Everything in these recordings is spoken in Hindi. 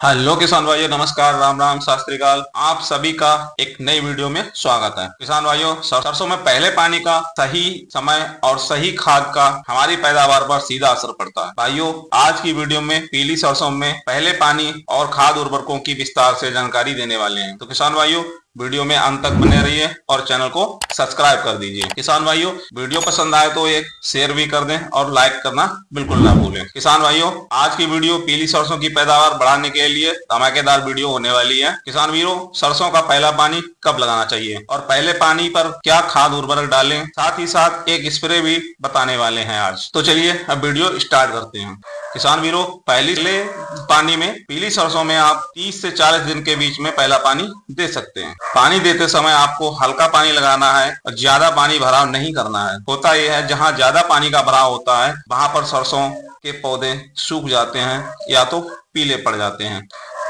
हेलो किसान भाइयों, नमस्कार, राम राम, सत श्री अकाल। आप सभी का एक नई वीडियो में स्वागत है। किसान भाइयों, सरसों में पहले पानी का सही समय और सही खाद का हमारी पैदावार पर सीधा असर पड़ता है। भाइयों, आज की वीडियो में पीली सरसों में पहले पानी और खाद उर्वरकों की विस्तार से जानकारी देने वाले हैं। तो किसान भाइयों, वीडियो में अंत तक बने रहिए और चैनल को सब्सक्राइब कर दीजिए। किसान भाइयों, वीडियो पसंद आए तो एक शेयर भी कर दें और लाइक करना बिल्कुल ना भूलें। किसान भाइयों, आज की वीडियो पीली सरसों की पैदावार बढ़ाने के लिए धमाकेदार वीडियो होने वाली है। किसान वीरों, सरसों का पहला पानी कब लगाना चाहिए और पहले पानी पर क्या खाद उर्वरक डालें, साथ ही साथ एक स्प्रे भी बताने वाले हैं आज। तो चलिए अब वीडियो स्टार्ट करते हैं। किसान वीरों, पहले पानी में पीली सरसों में आप 30 से 40 दिन के बीच में पहला पानी दे सकते हैं। पानी देते समय आपको हल्का पानी लगाना है और ज्यादा पानी भराव नहीं करना है। होता यह है, जहाँ ज्यादा पानी का भराव होता है वहां पर सरसों के पौधे सूख जाते हैं या तो पीले पड़ जाते हैं।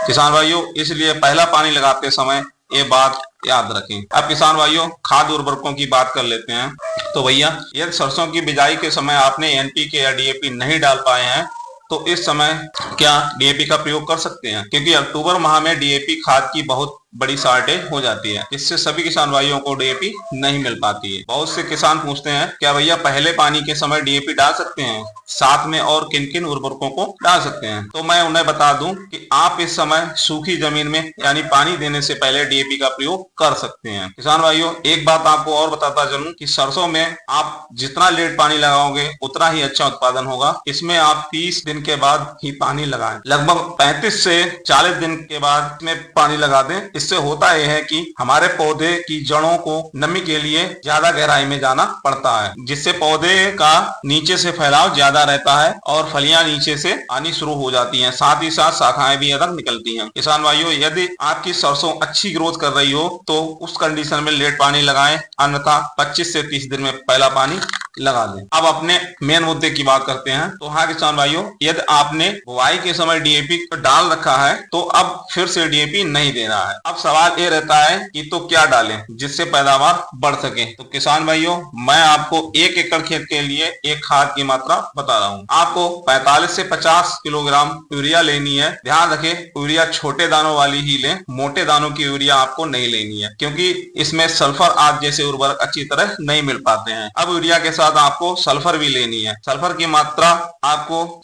किसान भाइयों, इसलिए पहला पानी लगाते समय ये बात याद रखें। अब किसान भाइयों, खाद उर्वरकों की बात कर लेते हैं। तो भैया, यदि सरसों की बिजाई के समय आपने एनपीके या डीएपी नहीं डाल पाए हैं तो इस समय क्या डीएपी का प्रयोग कर सकते हैं, क्योंकि अक्टूबर माह में डीएपी खाद की बहुत बड़ी शॉर्टेज हो जाती है। इससे सभी किसान भाइयों को डीएपी नहीं मिल पाती है। बहुत से किसान पूछते हैं, क्या भैया पहले पानी के समय डीएपी डाल सकते हैं, साथ में और किन किन उर्वरकों को डाल सकते हैं? तो मैं उन्हें बता दूं कि आप इस समय सूखी जमीन में यानी पानी देने से पहले डीएपी का प्रयोग कर सकते हैं। किसान भाइयों, एक बात आपको और बताता चलूं कि सरसों में आप जितना लेट पानी लगाओगे उतना ही अच्छा उत्पादन होगा। इसमें आप 30 दिन के बाद ही पानी लगाएं, लगभग 35 से 40 दिन के बाद में पानी लगा दें। इससे होता यह है कि हमारे पौधे की जड़ों को नमी के लिए ज्यादा गहराई में जाना पड़ता है, जिससे पौधे का नीचे से फैलाव ज्यादा रहता है और फलियां नीचे से आनी शुरू हो जाती हैं, साथ ही साथ शाखाएं भी अलग निकलती हैं। किसान भाइयों, यदि आपकी सरसों अच्छी ग्रोथ कर रही हो तो उस कंडीशन में लेट पानी लगाएं, अन्यथा 25 से 30 दिन में पहला पानी लगा दें। अब अपने मेन मुद्दे की बात करते हैं। तो हाँ किसान भाइयों, यदि आपने बुआई के समय डीएपी डाल रखा है तो अब फिर से डीएपी नहीं देना है। अब सवाल ये रहता है कि तो क्या डालें जिससे पैदावार बढ़ सके। तो किसान भाइयों, मैं आपको 1 एकड़ खेत के लिए एक खाद की मात्रा बता रहा हूँ। आपको 45 से 50 किलोग्राम यूरिया लेनी है। ध्यान रखें, यूरिया छोटे दानों वाली ही लें, मोटे दानों की यूरिया आपको नहीं लेनी है, क्योंकि इसमें सल्फर आदि जैसे उर्वरक अच्छी तरह नहीं मिल पाते हैं। अब यूरिया के साथ आपको सल्फर भी लेनी है। सल्फर की मात्रा आपको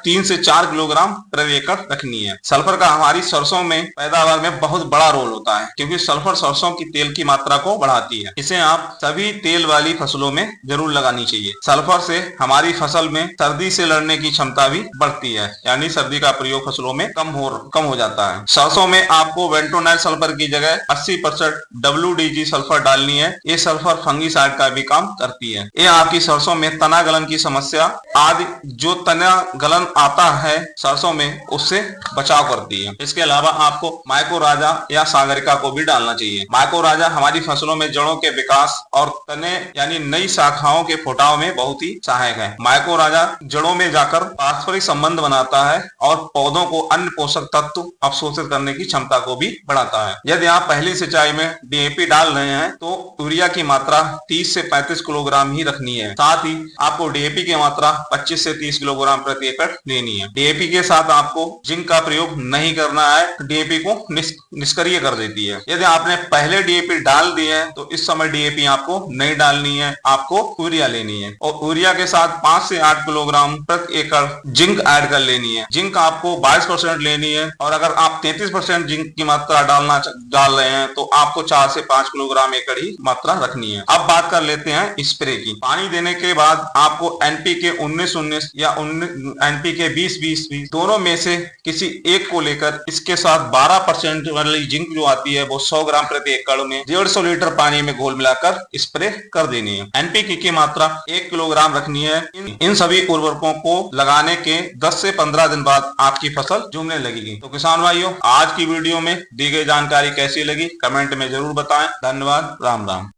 3 से 4 किलोग्राम प्रति एकड़ रखनी है। सल्फर का हमारी सरसों में पैदावार में बहुत बड़ा रोल होता है, क्योंकि सल्फर सरसों की तेल की मात्रा को बढ़ाती है। इसे आप सभी तेल वाली फसलों में जरूर लगानी चाहिए। सल्फर से हमारी फसल में सर्दी से लड़ने की क्षमता भी बढ़ती है, यानी सर्दी का प्रयोग फसलों में कम हो जाता है। सरसों में आपको वेंटोनाइल सल्फर की जगह 80% WDG सल्फर डालनी है। ये सल्फर फंगीसाइड का भी काम करती है। ये आपकी सरसों में तना गलन की समस्या आदि जो तना गलन आता है सरसों में, उससे बचाव करती है। इसके अलावा आपको माइकोराजा या सागरिका को भी डालना चाहिए। माइकोराजा हमारी फसलों में जड़ों के विकास और तने यानी नई शाखाओं के फुटाव में बहुत ही सहायक है। माइकोराजा जड़ों में जाकर पारस्परिक संबंध बनाता है और पौधों को अन्य पोषक तत्व अवशोषित करने की क्षमता को भी बढ़ाता है। यदि आप पहली सिंचाई में डीएपी डाल रहे हैं तो यूरिया की मात्रा 30 से 35 किलोग्राम ही रखनी है। साथ ही आपको डीएपी की मात्रा 25 से 30 किलोग्राम प्रति एकड़ लेनी है। डीएपी के साथ आपको जिंक का प्रयोग नहीं करना है, डीएपी को निष्क्रिय कर देती है। यदि आपने पहले डीएपी डाल दी है तो इस समय डीएपी आपको नहीं डालनी है, आपको यूरिया लेनी है। और यूरिया के साथ 5 से 8 किलोग्राम प्रति एकड़ जिंक ऐड कर लेनी है। जिंक आपको 22% लेनी है, और अगर आप 33% जिंक की मात्रा डाल रहे हैं तो आपको 4 से 5 किलोग्राम एकड़ ही मात्रा रखनी है। अब बात कर लेते हैं स्प्रे की। पानी देने के बाद आपको एनपीके 19-19 या एनपीके 20-20 दोनों में से किसी एक को लेकर इसके साथ 12% वाली जिंक जो आती है वो 100 ग्राम प्रति एकड़ में 150 लीटर पानी में घोल मिलाकर स्प्रे कर देनी है। एनपीके की मात्रा 1 किलोग्राम रखनी है। इन सभी उर्वरकों को लगाने के 10 से 15 दिन बाद आपकी फसल झूमने लगेगी। तो किसान भाइयों, आज की वीडियो में दी गई जानकारी कैसी लगी कमेंट में जरूर बताएं। धन्यवाद। राम राम।